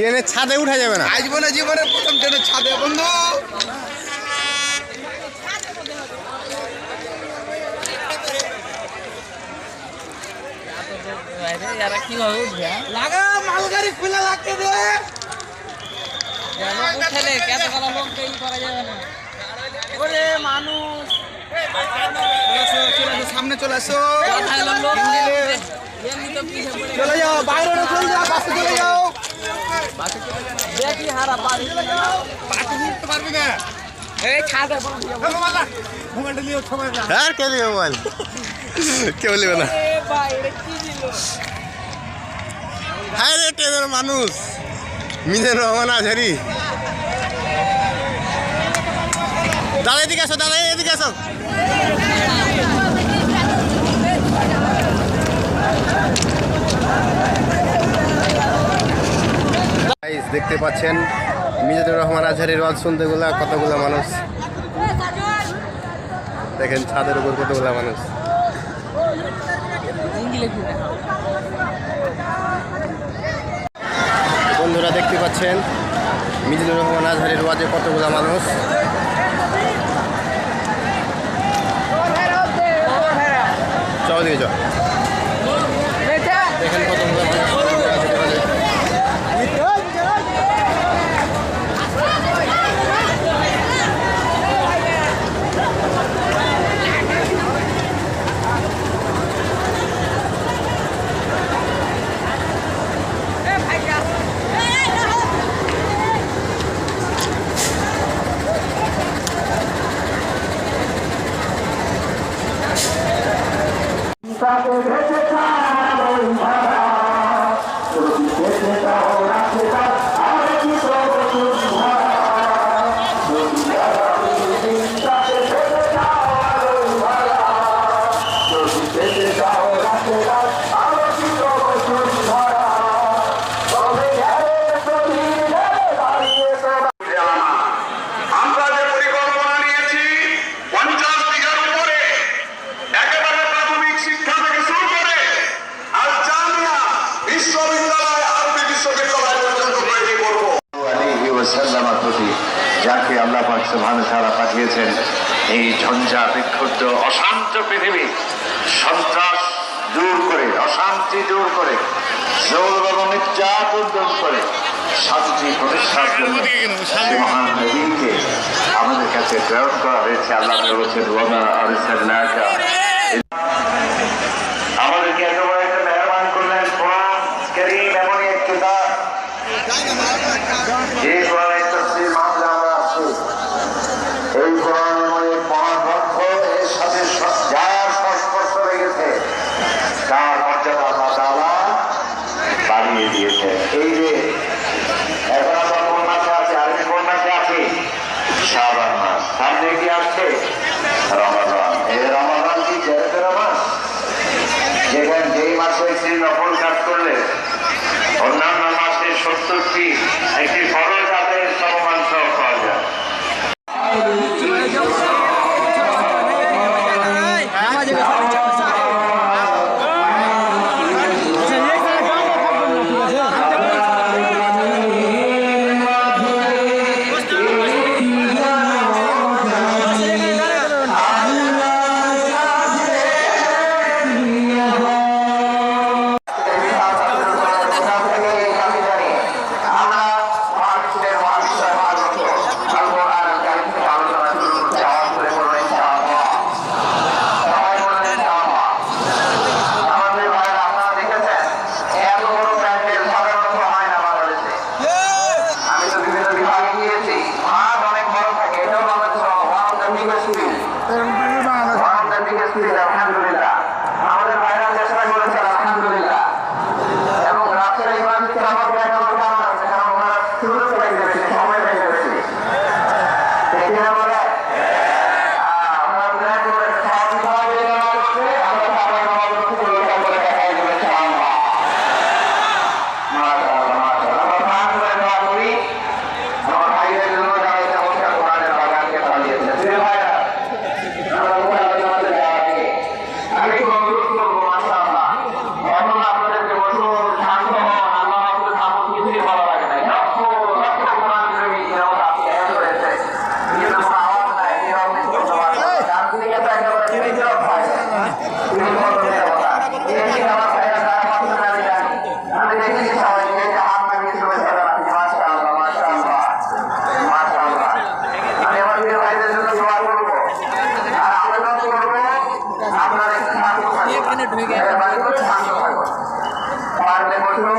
ট্রেনের ছাদে উঠা যাবে না। আসবো না জীবনের প্রথম ট্রেনের ছাদে বন্ধু। লাগা মালগাড়ি খুলে লাগতে দে। উঠেলে কত কত লোক তৈরি করা যাবে না। ওরে মানুষ সামনে চলে আসো। চলে যাও বাইরে চলে যাও, বাসে চলে যাও। দেখি হারা পারি বাসে উঠতে পারবি না। এই ছাদে মোবাইলটা নিয়ে সময় না। হ্যাঁ কে নেবে মোবাইল? কেউ নেবে না। ভাই এটা কি দিল? হায় রে ট্রেনের মানুষ মিজানুর রহমান আজহারি। দাদা এদিকে আসো, দাদা এদিকে আসো। দেখতে পাচ্ছেন মিজানুর রহমান আজহারির ওয়াজ শুনতে কতগুলো মানুষ। দেখেন ছাদের উপর কতগুলো মানুষ। বন্ধুরা দেখতে পাচ্ছেন মিজানুর রহমান আজহারির ওয়াজে কতগুলো মানুষ। চল দিকে চল। দেখেন কতগুলো মানুষ। যাকে আল্লাহ পাক সুবহানাহু ওয়া তাআলা পাঠিয়েছেন এই ঝঞ্ঝা বিক্ষুব্ধ অশান্ত পৃথিবী সন্ত্রাস দূর করে, অশান্তি দূর করে, জোর এবং নির্যাতন দূর করে শান্তি প্রতিষ্ঠার জন্য সেই মহান নবীকে আমাদের কাছে প্রেরণ করা হয়েছে। আল্লাহ বলেছেন ওয়া আরসালনাকা, আমাদেরকে এত বড় একটা মেহরবান করলেন কোরআন কারীম এমন এক কিতাব, যে কোরআনের তাফসীর মাহফিলে আমরা আছি। এই কোরআনের মধ্যে পরামর্শ এর সাথে যার সংস্পর্শ লেগেছে তার মর্যাদা আল্লাহ তাআলা বাড়িয়ে দিয়েছে। এই যে এখন আমরা কোন মাসে আছি, আরবি কোন মাসে আছি? শাবান মাস। সামনে কি আসছে? রমাদান। এই রমাদান কি জায়েজের মাস, যেখানে যেই মাসে একটি নফল কাজ করলে অন্যান্য মাসে 70টি একটি ফরজ আদায়ের সমমান সহ পাওয়া যায়। আলহামদুলিল্লাহ আমাদের বাইরে চেষ্টা করেছেন আলহামদুলিল্লাহ, এবং রাত্রে ইমান কেরামত দেখানোর কারণ আছে, কারণ ওনারা সুযোগ পেয়ে গেছে, সময় পেয়ে গেছে। দেখে বলে আমরা বিরাট করে সবাই নামাজ পড়ে আমরা সবাই নামাজ পড়ে করে দেখাই দেবে ইনশাআল্লাহ। মাশাআল্লাহ মাশাআল্লাহ আমরা প্রাণ করে দোয়া করি আমার ভাইদের জন্য যারা এই সমস্যা কোরআনের বাগানকে চালিয়েছে। প্রিয় ভাইরা, আমরা আমি একটু অনুরোধ করবো মাশাআল্লাহ, এখন আপনাদেরকে বলবো শান্ত হন, আল্লাহ আপনাদের সামনে কিছুই ভালো লাগে না। বসে